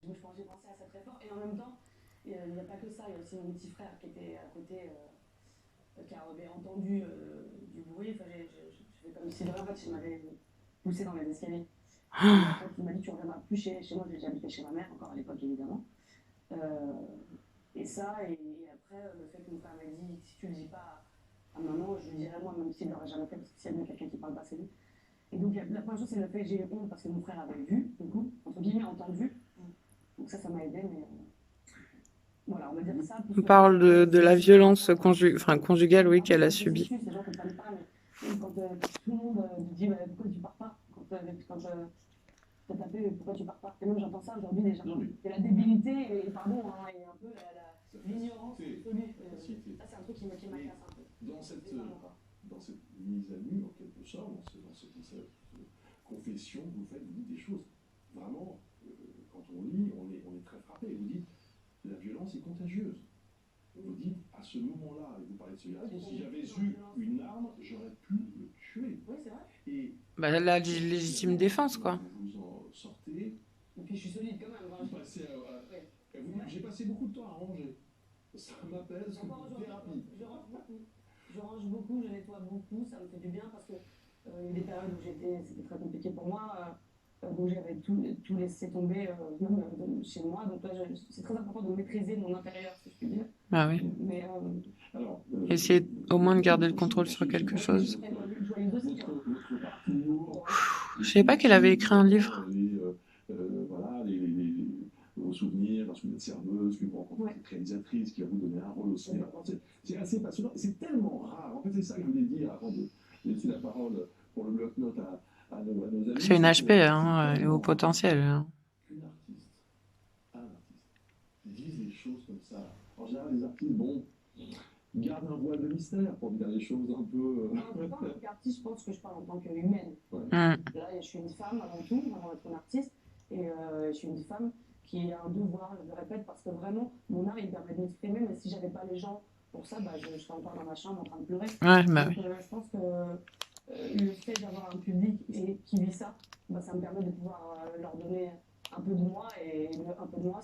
Donc j'ai pensé à ça très fort. Et en même temps, il n'y a pas que ça, il y a aussi mon petit frère qui était à côté, qui avait entendu du bruit. Enfin, je fais comme si en fait, je m'avais poussé dans les escaliers. Et en fait, il m'a dit tu ne reviendras plus chez moi, j'ai habité chez ma mère, encore à l'époque évidemment. Euh, et ça, et après, le fait que mon frère m'a dit si tu le dis pas à maman, je lui dirai moi, même s'il ne l'aurait jamais fait, parce que s'il y a bien quelqu'un qui parle pas, c'est lui. Et donc la première chose, c'est le fait que j'ai eu honte parce que mon frère avait vu, du coup, entre guillemets, entendu. Donc ça m'a aidé, mais voilà, on va dire ça. On parle de la violence conjugale, oui, qu'elle a subie. Les gens comprennent pas, mais quand tout le monde dit bah, pourquoi tu pars pas quand t'as tapé pourquoi tu pars pas. Et même j'entends ça aujourd'hui déjà. C'est la débilité et pardon, hein, et un peu l'ignorance absolue. Ça c'est un truc qui m'agace un peu. Dans cette mise à nu, en quelque sorte, dans ce concept de confession, vous dites des choses. Vraiment, quand on lit, on est très frappé. Vous dites, la violence est contagieuse. Vous dites, à ce moment-là, et vous parlez de cigarette, si j'avais eu une arme, j'aurais pu le tuer. Oui, c'est vrai. Et Bah, la légitime défense, quoi. vous en sortez. Et puis je suis solide quand même. Vous passez j'ai passé beaucoup de temps à ranger. Ça m'apaise comme une thérapie. Je range beaucoup, je nettoie beaucoup, ça me fait du bien parce que il y a des périodes où c'était très compliqué pour moi, où j'avais tout laissé tomber, même chez moi. Donc là, c'est très important de maîtriser mon intérieur, si je puis dire. Ah oui. Mais essayer au moins de garder le contrôle sur quelque chose. Je savais pas qu'elle avait écrit un livre. Voilà, vos souvenirs, lorsque vous êtes serveuse, que vous rencontrez cette réalisatrice qui va vous donner un rôle au cinéma. C'est assez passionnant. C'est tellement rare. En fait, c'est ça que je voulais dire avant de laisser la parole pour le bloc-notes à nos amis. C'est une HP, hein, elle est au potentiel. Hein. Qu'une artiste, un artiste, dise les choses comme ça. En général, les artistes, bon, gardent un voile de mystère pour dire les choses un peu. En tant qu'artiste, je pense que je parle en tant qu'humaine. Mm. Là, je suis une femme avant tout, avant d'être une artiste. Et je suis une femme qui a un devoir, je le répète, parce que vraiment, mon art, il me permet de m'exprimer, mais si j'avais pas les gens pour ça, bah, je serais encore dans ma chambre en train de pleurer. Ouais, bah oui. Je pense que le fait d'avoir un public qui vit ça, bah, ça me permet de pouvoir leur donner un peu de moi, et un peu de moi,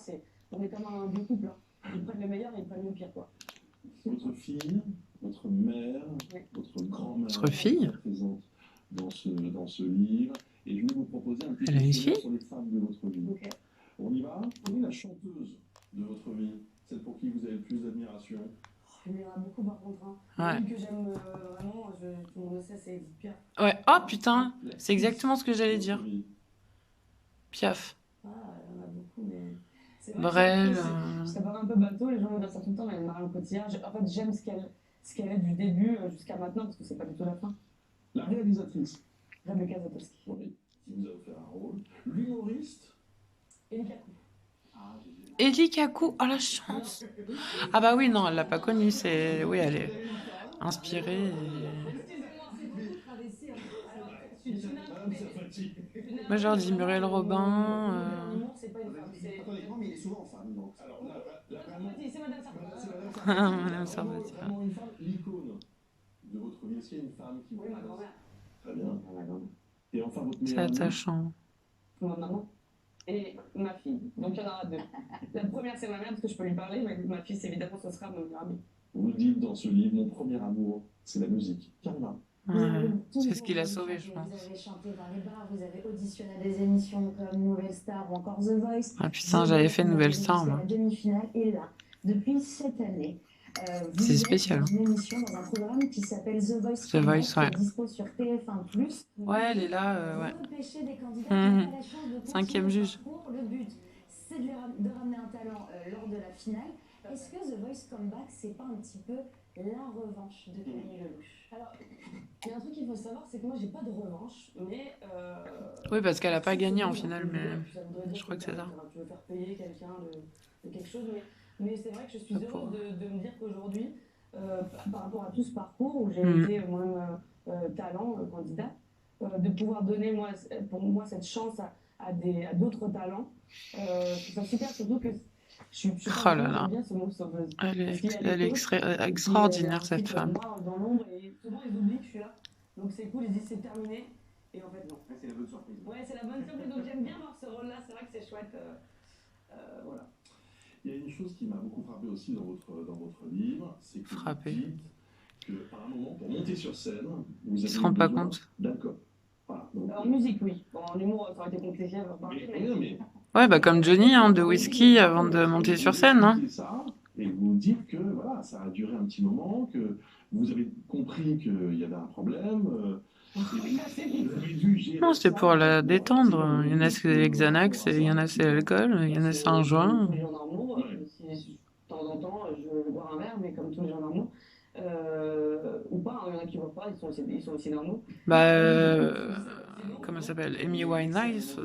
on est comme un vieux couple. Hein. Ils prennent le meilleur et ils prennent le pire, quoi. Votre fille, votre mère, votre grand-mère Votre fille présente dans ce livre. Et je vais vous proposer un petit questionnaire sur les femmes de votre vie. Okay. On y va? Quelle est la chanteuse de votre vie? Celle pour qui vous avez le plus d'admiration? Il y en a beaucoup par contre. Hein. Ouais. Une que j'aime vraiment, tout le monde le sait, c'est Edith Piaf. Ouais. Oh putain, c'est exactement ce que j'allais dire. Piaf. Ah, il y en a beaucoup, mais... Brel. Ça paraît un peu bateau, les gens me disent ça tout le temps, mais Marion Cotillard, en fait, j'aime ce qu'elle est du début jusqu'à maintenant, parce que c'est pas du tout la fin. La réalisatrice. Rebecca Zatowski. Oui, qui vous a offert un rôle. L'humoriste. Elie Kakou. Elie Kakou, oh la chance. Ah bah oui, non, elle l'a pas connue, c'est... Oui, elle est inspirée. Moi, genre, dis Muriel Robin. C'est pas une femme, c'est... Attendez, mais il est souvent femme, donc. Alors là, c'est Madame Sarkozy. Madame Sarkozy. Vraiment une femme, l'icône de votre vie. Est-ce qu'il y a une femme qui vous... Oui, ma grand-mère. Très bien. Et enfin, votre C'est meilleure amie. attachant. Ma maman. Et ma fille. Donc il y en aura deux. La première, c'est ma mère, parce que je peux lui parler, mais ma fille, évidemment, ce sera ma meilleure amie. Vous dites dans ce livre, mon premier amour, c'est la musique. Carrément. Ouais. C'est ce qui l'a sauvé, je pense. Vous avez chanté dans les bars, vous avez auditionné à des émissions comme Nouvelle Star ou encore The Voice. Ah putain, j'avais fait Nouvelle Star, moi. La demi-finale est là. Depuis cette année, c'est spécial. Vous êtes dans une émission, dans un programme qui s'appelle The Voice. The Voice, ouais. Qui est dispo sur TF1+. Ouais, elle est là, ouais. Vous repêchez des candidats qui ont la chance de Cinquième juge. Le but, c'est de ramener un talent lors de la finale. Est-ce que The Voice Comeback, c'est pas un petit peu la revanche de Camille Lelouch? Alors, il y a un truc qu'il faut savoir, c'est que moi, j'ai pas de revanche, mais... Oui, parce qu'elle a pas gagné en finale, mais je crois que c'est ça. Tu veux faire payer quelqu'un de quelque chose, mais c'est vrai que je suis heureuse de me dire qu'aujourd'hui, par rapport à tout ce parcours où j'ai été moi-même talent, candidat, de pouvoir donner pour moi cette chance à d'autres talents, je trouve ça super, surtout que oh là là. Bien ce mot sauveuse. Elle est extraordinaire, cette femme. Dans l'ombre, et souvent ils oublient que je suis là. Donc c'est cool, ils disent c'est terminé. Et en fait, non. C'est la bonne surprise. Ouais, c'est la bonne surprise. Donc j'aime bien voir ce rôle-là. C'est vrai que c'est chouette. Voilà. Il y a une chose qui m'a beaucoup frappé aussi dans votre livre, c'est que Frappé. vous dites qu'à un moment, pour monter sur scène, vous Il se avez rend pas besoin compte. d'alcool. Voilà. Donc, En musique, oui. Bon, en humour, ça aurait été compliqué. mais Ouais, bah comme Johnny, hein, de whisky avant de monter sur scène. Hein. Vous expliquez ça, et vous dites que voilà, ça a duré un petit moment, que vous avez compris qu'il y avait un problème. Et vous avez dû gérer Non, c'était ça, pour la pour détendre. partir Il y en a c'est les Xanax, et il y en a c'est l'alcool, il y en a c'est un joint. Tous les gens normaux, si de temps en temps, je veux boire un verre, mais comme tous les gens normaux. Ou pas, hein, il y en a qui ne boivent pas, ils sont aussi normaux. Bah, comment ça s'appelle? Amy Winehouse?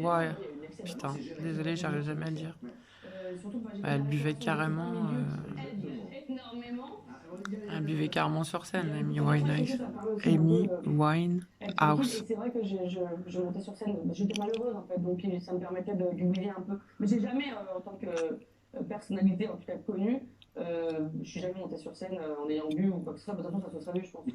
Ouais. Putain, désolé, j'arrive jamais à le dire. Bah, elle buvait carrément. Énormément. Elle buvait carrément sur scène, Amy Winehouse. Amy Winehouse. Et c'est vrai que je montais sur scène, j'étais malheureuse en fait, donc ça me permettait d'oublier un peu. Mais j'ai jamais, en tant que personnalité, en tout cas connue, je suis jamais montée sur scène en ayant bu ou quoi que ce soit. De toute façon, ça se serait vu, je pense.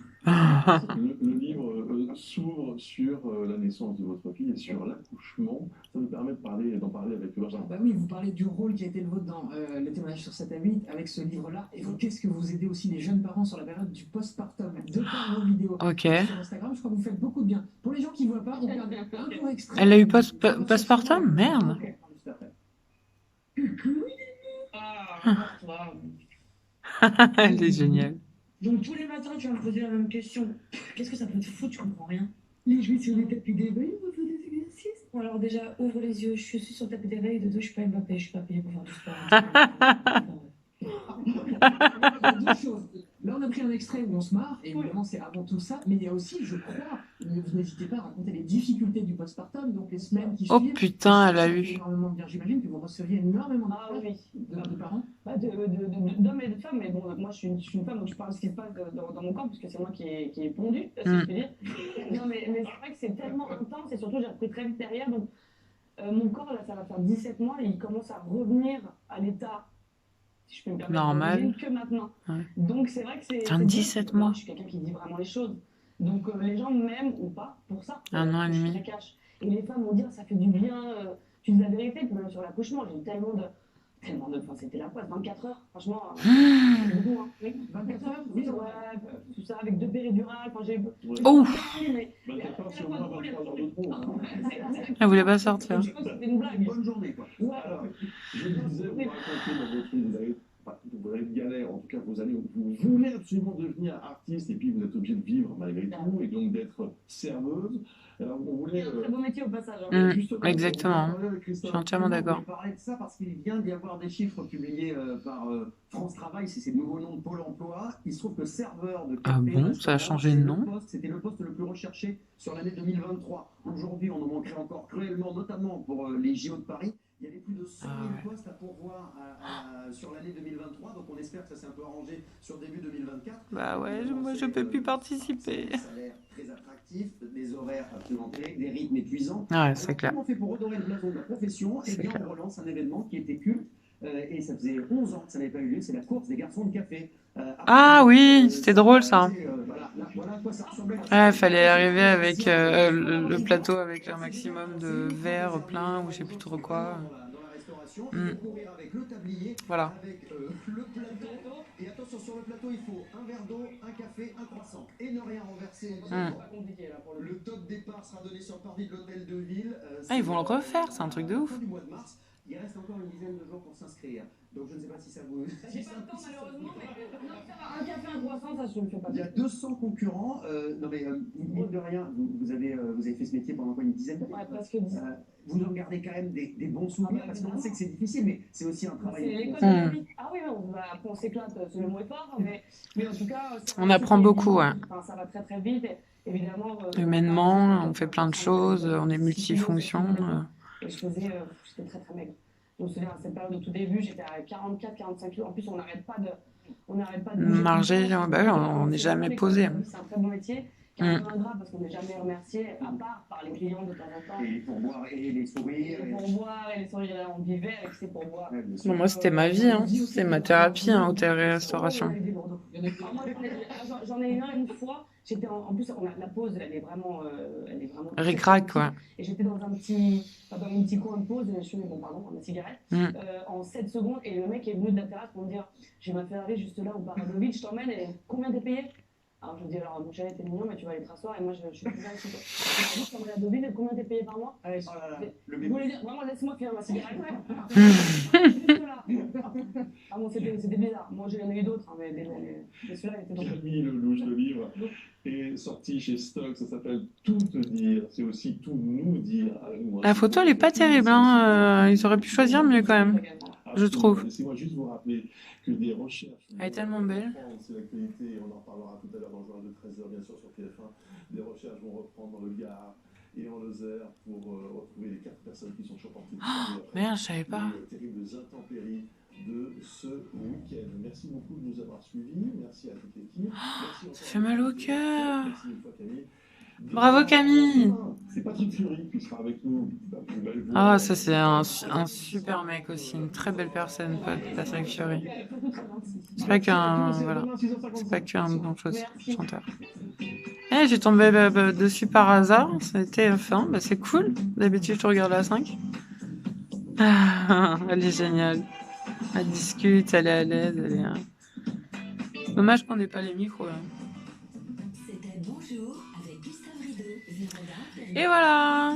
Le livre s'ouvre sur la naissance de votre fille et sur l'accouchement. Ça nous permet d'en parler avec Benjamin. Bah oui, vous parlez du rôle qui a été le vôtre dans le témoignage sur 7 à 8 avec ce livre-là. Et qu'est-ce que vous aidez aussi les jeunes parents sur la période du postpartum de par vos vidéos Ok. sur Instagram. Je crois que vous faites beaucoup de bien. Pour les gens qui ne voient pas, on regarde un court extrait. Elle a eu postpartum? Merde. Juste après. Elle est géniale. Donc tous les matins, tu vas me poser la même question. Qu'est-ce que ça peut te foutre? Je comprends rien. Les jouets sur les tapis d'éveil, on va faire des exercices. Bon, alors déjà, ouvre les yeux. Je suis sur le tapis d'éveil. De dos, je suis pas Mbappé. Je suis pas payée pour faire du sport. Il y a deux choses. Là, on a pris un extrait où on se marre, et évidemment, c'est avant tout ça. Mais il y a aussi, je crois, vous n'hésitez pas à raconter les difficultés du postpartum, donc les semaines qui Oh suivent. putain, elle a Ça fait eu. énormément de bien. J'imagine que vous receviez énormément Ah oui. de parents. D'hommes et de femmes, mais bon, moi je suis une femme, donc je parle de ce qui se passe dans mon corps, puisque c'est moi qui ai pondu, si je puis dire. Non, mais c'est vrai que c'est tellement intense, et surtout j'ai repris très vite derrière, donc mon corps, là, ça va faire 17 mois, et il commence à revenir à l'état, si je peux me permettre, Normal. d'origine, que maintenant. Ouais. Donc c'est vrai que c'est... Putain, c'est 17 dur. mois. Je suis quelqu'un qui dit vraiment les choses. Donc les gens m'aiment ou pas pour ça. Un an et Je demi. les cache. Et les femmes vont dire, ça fait du bien, tu dis la vérité, puis même sur l'accouchement, j'ai eu tellement de... Enfin, c'était la poisse, 24 heures, franchement. C'est beaucoup, hein. Oui. 24 heures, oui, Ouais, tout ça avec 2 péridurales. Enfin, j'ai. Ouf. Mais 24 heures, c'est au moins 23 heures de trop. Elle voulait pas sortir. Je pense que c'était une blague. bonne journée, quoi. Ouais. Alors, je le disais, vous racontez dans votre livre, vous avez une galère, en tout cas vos années où vous voulez absolument devenir artiste et puis vous êtes obligé de vivre malgré tout et donc d'être serveuse. Alors on voulait... C'est un très beau métier au passage. Hein. justement, exactement. on va parler avec Je suis Christophe. entièrement d'accord. Je vais parler de ça parce qu'il vient d'y avoir des chiffres publiés par France Travail, c'est le nouveau nom de Pôle emploi. Il se trouve que serveur de café, Ah bon, ça a changé de nom? C'était le poste le plus recherché sur l'année 2023. Aujourd'hui, on en manquerait encore cruellement, notamment pour les JO de Paris. Il y avait plus de 100 000 postes à pourvoir sur l'année 2023, donc on espère que ça s'est un peu arrangé sur début 2024. Bah ouais, moi je peux plus participer. Des salaires très attractifs, des horaires absolument terribles, des rythmes épuisants. Ouais, c'est clair. Comment on fait pour redorer le blason de la profession? Eh C'est bien, clair. on relance un événement qui était culte, et ça faisait 11 ans que ça n'avait pas eu lieu, c'est la course des garçons de café. Ah oui, c'était drôle ça. Voilà à quoi ça ressemblait. Ouais, fallait arriver avec le plateau avec un maximum de verres pleins ou je sais plus trop quoi. Dans la restauration, il faut courir avec le tablier, Voilà. avec le plateau. Et attention, sur le plateau, il faut un verre d'eau, un café, un croissant. Et ne rien renverser. C'est pas compliqué là pour le. Le top départ sera donné sur le parvis de l'hôtel de ville. Ah, ils vont le refaire, c'est un truc de ouf. Fin du mois de mars. Il reste encore une dizaine de jours pour s'inscrire. Donc je ne sais pas si ça vous... J'ai pas le temps malheureusement, mais non, ça va. Un café, un croissant, ça je ne fais pas. Il y a 200 concurrents. Non mais, mine de rien, vous avez fait ce métier pendant quoi, une dizaine d'années? Ouais, presque 10. Vous en gardez quand même des bons souvenirs, parce qu'on sait que c'est difficile, mais c'est aussi un C'est travail. l'école de la vie. Ah oui, après on s'éclate, c'est le mot est fort, mais en tout cas. On apprend beaucoup, ouais. Enfin, ça va très très vite, évidemment. Humainement, on fait plein de choses, on est multifonction. Et j'étais très très maigre. Je me souviens, à cette période au tout début, j'étais à 44-45 kilos. En plus, on n'arrête pas de bouger. Marger, bah oui, on n'est jamais posé. C'est un très bon métier. Qui est un peu ingrat parce qu'on n'est jamais remercié, à part par les clients de temps en temps. Et les pourboires et les sourires. Les pourboires et les sourires, on vivait avec ces pourboires. Ouais, bien sûr. Bon, moi, c'était ma vie, hein. C'était ma thérapie, hein, hôtellerie-restauration. J'en ai eu un une fois. j'étais en plus, la pause, elle est vraiment Ric-rac, quoi. Et j'étais dans un dans mon petit coin de pause, je fumais, bon, pardon, ma cigarette, en 7 secondes, et le mec est venu de la terrasse pour me dire, j'ai ma Ferrari juste là au Baradovic, je t'emmène, et combien t'es payé? Alors je me dis, alors mon chéri, t'es mignon, mais tu vas aller te rasseoir, et moi je suis plus là ici. Juste en Baradovic, combien t'es payé par mois? Vous voulez dire, vraiment, laisse-moi finir ma cigarette. Juste là. Ah bon, c'était bizarre. Moi, j'en ai eu d'autres, hein, mais celui-là, il était drôle. Camille Lelouch, le livre est sorti chez Stock, ça s'appelle Tout te dire, c'est aussi tout nous dire. La photo, elle est pas terrible, hein. Ils auraient pu choisir mieux quand même, je trouve. Laissez-moi juste vous rappeler que des recherches... Elle est tellement belle. C'est l'actualité, on en reparlera tout à l'heure dans le journal de 13h, bien sûr, sur TF1. Des recherches vont reprendre le Gard et en Lozère pour retrouver les 4 personnes qui sont toujours parties. Merde, je savais pas. Les terribles intempéries de ce week-end. Merci beaucoup de nous avoir suivis. Merci à toute l'équipe. Ça fait mal au cœur. Merci une fois, Camille. Bravo, Camille. C'est Patrick Fury qui sera avec nous. Ah, ça c'est un super mec aussi, une très belle personne, Patrick Fury. C'est pas qu'un bon chanteur. Eh, j'ai tombé dessus par hasard, c'était fin, bah, c'est cool. D'habitude je regarde la 5. Ah, elle est géniale. Elle discute, elle est à l'aise, Dommage qu'on n'ait pas les micros là. C'était Bonjour avec Gustave Rideau, Véranda. Et voilà.